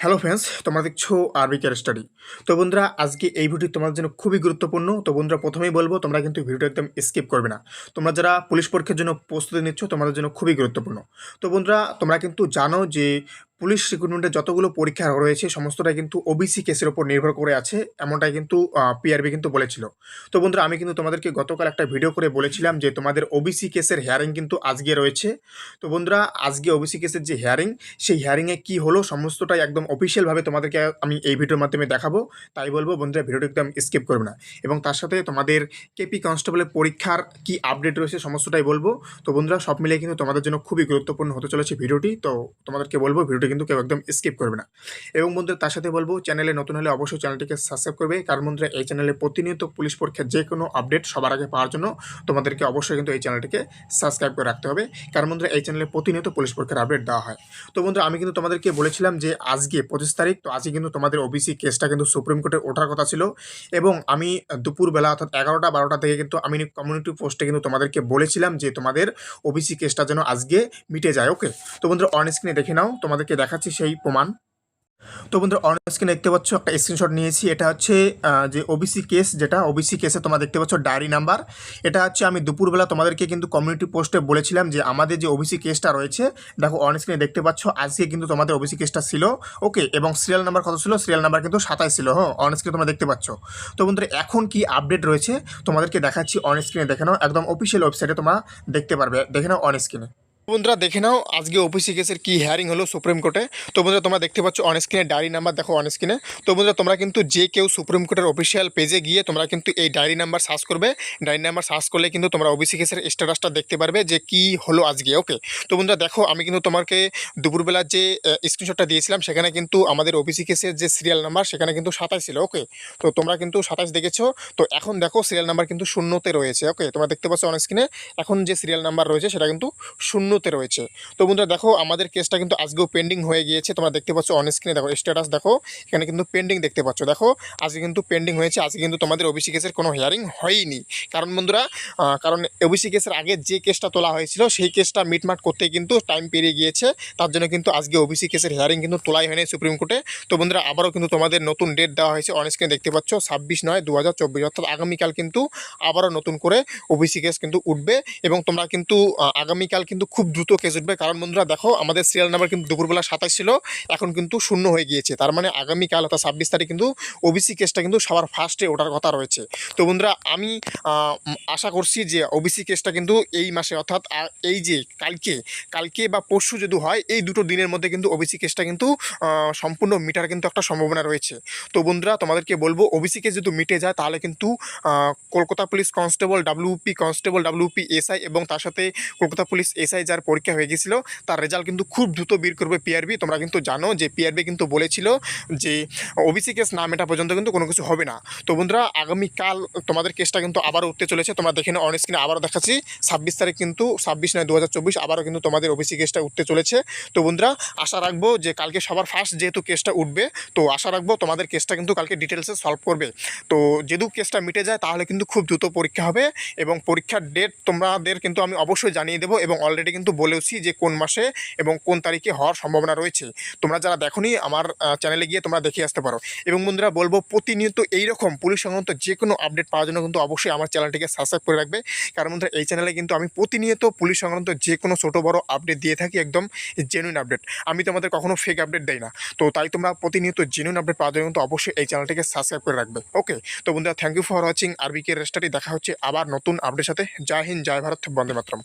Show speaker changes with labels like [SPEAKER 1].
[SPEAKER 1] Hello friends, তোমরা দেখছো আরবি কেয়ার স্টাডি। তো বন্ধুরা, আজকে এই ভিডিও তোমাদের জন্য খুবই গুরুত্বপূর্ণ। তো বন্ধুরা, প্রথমেই বলবো তোমরা কিন্তু ভিডিওটা একদম স্কিপ করবে না। তোমরা যারা পুলিশ পরীক্ষার জন্য প্রস্তুতি নিচ্ছ তোমাদের জন্য খুবই গুরুত্বপূর্ণ। তো বন্ধুরা, তোমরা কিন্তু জানো যে পুলিশ রিক্রুটমেন্টের যতগুলো পরীক্ষা রয়েছে সমস্তটাই কিন্তু ওবিসি কেসের উপর নির্ভর করে আছে, এমনটাই কিন্তু পিআরবি কিন্তু বলেছিল। তো বন্ধুরা, আমি কিন্তু তোমাদেরকে গতকাল একটা ভিডিও করে বলেছিলাম যে তোমাদের ওবিসি কেসের হিয়ারিং কিন্তু আজকে রয়েছে। তো বন্ধুরা, আজকে ওবিসি কেসের যে হিয়ারিং, সেই হিয়ারিংয়ে কী হলো সমস্তটাই একদম অফিসিয়ালভাবে তোমাদেরকে আমি এই ভিডিওর মাধ্যমে দেখাবো। তাই বলবো বন্ধুরা, ভিডিওটি একদম স্কিপ করবে না। এবং তার সাথে তোমাদের কেপি কনস্টেবলের পরীক্ষার কি আপডেট রয়েছে সমস্তটাই বলবো। তো বন্ধুরা, সব মিলিয়ে কিন্তু তোমাদের জন্য খুবই গুরুত্বপূর্ণ হতে চলেছে ভিডিওটি। তো তোমাদেরকে বলবো ভিডিওটি কিন্তু কেউ একদম স্কিপ করবে না। এবং বন্ধুরা, তার সাথে বলবো চ্যানেলে নতুন হলে অবশ্যই চ্যানেলটিকে সাবস্ক্রাইব করবে, কারণ বন্ধুরা এই চ্যানেলে প্রতিনিয়ত পুলিশ পরীক্ষার যে কোনো আপডেট সবার আগে পাওয়ার জন্য তোমাদেরকে অবশ্যই কিন্তু এই চ্যানেলটিকে সাবস্ক্রাইব করে রাখতে হবে, কারণ বন্ধুরা এই চ্যানেলে প্রতিনিয়ত পুলিশ পরীক্ষার আপডেট দেওয়া হয়। তো বন্ধুরা, আমি কিন্তু তোমাদেরকে বলেছিলাম যে আজকে 25 তারিখ, তো আজকে কিন্তু তোমাদের ওবিসি কেসটা কিন্তু সুপ্রিম কোর্টে ওঠার কথা ছিল। এবং আমি দুপুরবেলা অর্থাৎ 11টা-12টা থেকে কিন্তু আমি কমিউনিটি পোস্টে কিন্তু তোমাদেরকে বলেছিলাম যে তোমাদের ওবিসি কেসটা যেন আজকে মিটে যায়। ওকে, তো বন্ধুরা অন স্ক্রিনে দেখে নাও, তোমাদেরকে দেখাচ্ছি সেই প্রমাণ। তো বন্ধুরা, অন স্ক্রিনে দেখতে পাচ্ছ একটা স্ক্রিনশট নিয়েছি। এটা হচ্ছে যে ওবিসি কেস, যেটা ওবিসি কেসে তোমরা দেখতে পাচ্ছ ডায়েরি নাম্বার। এটা হচ্ছে আমি দুপুরবেলা তোমাদেরকে কিন্তু কমিউনিটি পোস্টে বলেছিলাম যে আমাদের যে ওবিসি কেসটা রয়েছে, দেখো অন স্ক্রিনে দেখতে পাচ্ছ আজকে কিন্তু তোমাদের ওবিসি কেসটা ছিল। ওকে, এবং সিরিয়াল নাম্বার কত ছিল? সিরিয়াল নাম্বার কিন্তু 27 ছিল। হ্যাঁ, অন স্ক্রিনে তোমরা দেখতে পাচ্ছ। তো বন্ধুরা, এখন কি আপডেট রয়েছে তোমাদেরকে দেখাচ্ছি। অন স্ক্রিনে দেখে নাও, একদম অফিসিয়াল ওয়েবসাইটে তোমরা দেখতে পারবে। দেখে নাও অন স্ক্রিনে। বন্ধুরা, দেখে নাও আজকে ওবিসি কেসের কি হিয়ারিং হলো সুপ্রিম কোর্টে। তো বন্ধুরা, তোমরা দেখতে পাচ্ছ অন স্ক্রিনে ডায়েরি নাম্বার, দেখো অন স্ক্রিনে। তো বন্ধুরা, তোমরা কিন্তু যে কেউ সুপ্রিম কোর্টের অফিসিয়াল পেজে গিয়ে তোমরা কিন্তু এই ডায়েরি নাম্বার সার্চ করবে। ডায়েরি নাম্বার সার্চ করলে কিন্তু তোমরা ওবিসি কেসের স্ট্যাটাসটা দেখতে পারবে যে কি হলো আজকে। ওকে, তো বন্ধুরা দেখো, আমি কিন্তু তোমাকে দুপুরবেলা যে স্ক্রিনশটটা দিয়েছিলাম সেখানে কিন্তু আমাদের ওবিসি কেসের যে সিরিয়াল নাম্বার সেখানে কিন্তু 27 ছিল। ওকে, তো তোমরা কিন্তু 27 দেখেছো। তো এখন দেখো সিরিয়াল নাম্বার কিন্তু শূন্যতে রয়েছে। ওকে, তোমরা দেখতে পাচ্ছ অন স্ক্রিনে এখন যে সিরিয়াল নাম্বার রয়েছে সেটা কিন্তু শূন্যতে রয়েছে। তো বন্ধুরা দেখো, আমাদের কেসটা কিন্তু আজকেও পেন্ডিং হয়ে গিয়েছে। তোমরা দেখতে পাচ্ছ অন স্ক্রিনে, দেখো স্ট্যাটাস দেখো, এখানে কিন্তু পেন্ডিং দেখতে পাচ্ছ। দেখো আজকে কিন্তু পেন্ডিং হয়েছে, আজকে কিন্তু তোমাদের ওবিসি কেসের কোনো হিয়ারিং হয়নি। কারণ বন্ধুরা, কারণ ওবিসি কেসের আগে যে কেসটা তোলা হয়েছিল সেই কেসটা মিটমাট করতে কিন্তু টাইম পেরিয়ে গিয়েছে, তার জন্য কিন্তু আজকে ওবিসি কেসের হিয়ারিং কিন্তু তোলাই হয়নি সুপ্রিম কোর্টে। তো বন্ধুরা, আবারও কিন্তু তোমাদের নতুন ডেট দেওয়া হয়েছে, অন স্ক্রিনে দেখতে পাচ্ছ 26/9/2024, অর্থাৎ আগামীকাল কিন্তু আবারও নতুন করে ওবিসি কেস কিন্তু উঠবে। এবং তোমরা কিন্তু আগামীকাল কিন্তু খুব দ্রুত কেস উঠবে, কারণ বন্ধুরা দেখো আমাদের সিরিয়াল নাম্বার কিন্তু দুপুরবেলা 27 ছিল, এখন কিন্তু শূন্য হয়ে গিয়েছে। তার মানে আগামীকাল অর্থাৎ 26 তারিখ কিন্তু ওবিসি কেসটা কিন্তু সবার ফার্স্টে ওঠার কথা রয়েছে। তো বন্ধুরা, আমি আশা করছি যে ওবিসি কেসটা কিন্তু এই মাসে অর্থাৎ এই যে কালকে বা পরশু যদি হয়, এই দুটো দিনের মধ্যে কিন্তু ওবিসি কেসটা কিন্তু সম্পূর্ণ মিটার কিন্তু একটা সম্ভাবনা রয়েছে। তো বন্ধুরা, তোমাদেরকে বলবো ওবিসি কেস যদি মিটে যায় তাহলে কিন্তু Kolkata police constable WP SI এবং তার সাথে কলকাতা পুলিশ এসআই যার পরীক্ষা হয়ে গেছিলো তার রেজাল্ট কিন্তু খুব দ্রুত বের করবে পিআরবি। তোমরা কিন্তু জানো যে পিআরবি কিন্তু বলেছিল যে ওবিসি কেস না মেটা পর্যন্ত কিন্তু কোনো কিছু হবে না। তো বন্ধুরা, আগামীকাল তোমাদের কেসটা কিন্তু আবারও উঠতে চলেছে। তোমরা দেখে নাও অন স্ক্রিনে, আবারও দেখাচ্ছি 26 তারিখ কিন্তু 26/9/2024 আবারও কিন্তু তোমাদের ওবিসি কেসটা উঠতে চলেছে। তো বন্ধুরা, আশা রাখবো যে কালকে সবার ফার্স্ট যেহেতু কেসটা উঠবে, তো আশা রাখবো তোমাদের কেসটা কিন্তু কালকে ডিটেলসে সলভ করবে। তো যেহেতু কেসটা মিটে যায় তাহলে কিন্তু খুব দ্রুত পরীক্ষা হবে, এবং পরীক্ষার ডেট তোমাদের কিন্তু আমি অবশ্যই জানিয়ে দেবো, এবং অলরেডি কিন্তু বলেওছি যে কোন মাসে এবং কোন তারিখে হওয়ার সম্ভাবনা রয়েছে। তোমরা যারা দেখোনি আমার চ্যানেলে গিয়ে তোমরা দেখে আসতে পারো। এবং বন্ধুরা বলবো, প্রতিনিয়ত এইরকম পুলিশ সংক্রান্ত যে কোনো আপডেট পাওয়ার জন্য কিন্তু অবশ্যই আমার চ্যানেলটিকে সাবস্ক্রাইব করে রাখবে, কারণ বন্ধুরা এই চ্যানেলে কিন্তু আমি প্রতিনিয়ত পুলিশ সংক্রান্ত যে কোনো ছোটো বড়ো আপডেট দিয়ে থাকি, একদম জেনুইন আপডেট। আমি তোমাদের কখনো ফেক আপডেট দেই না। তো তাই তোমরা প্রতিনিয়ত জেনুইন আপডেট পাওয়ার জন্য কিন্তু অবশ্যই এই চ্যানেলটিকে সাবস্ক্রাইব করে রাখবে। ওকে, তো বন্ধুরা থ্যাংক ইউ ফর ওয়াচিং আরবি কেয়ার স্টাডি। দেখা হচ্ছে আবার নতুন আপডেটের সাথে। জয় হিন্দ, জয় ভারত, বন্দে মাতরম।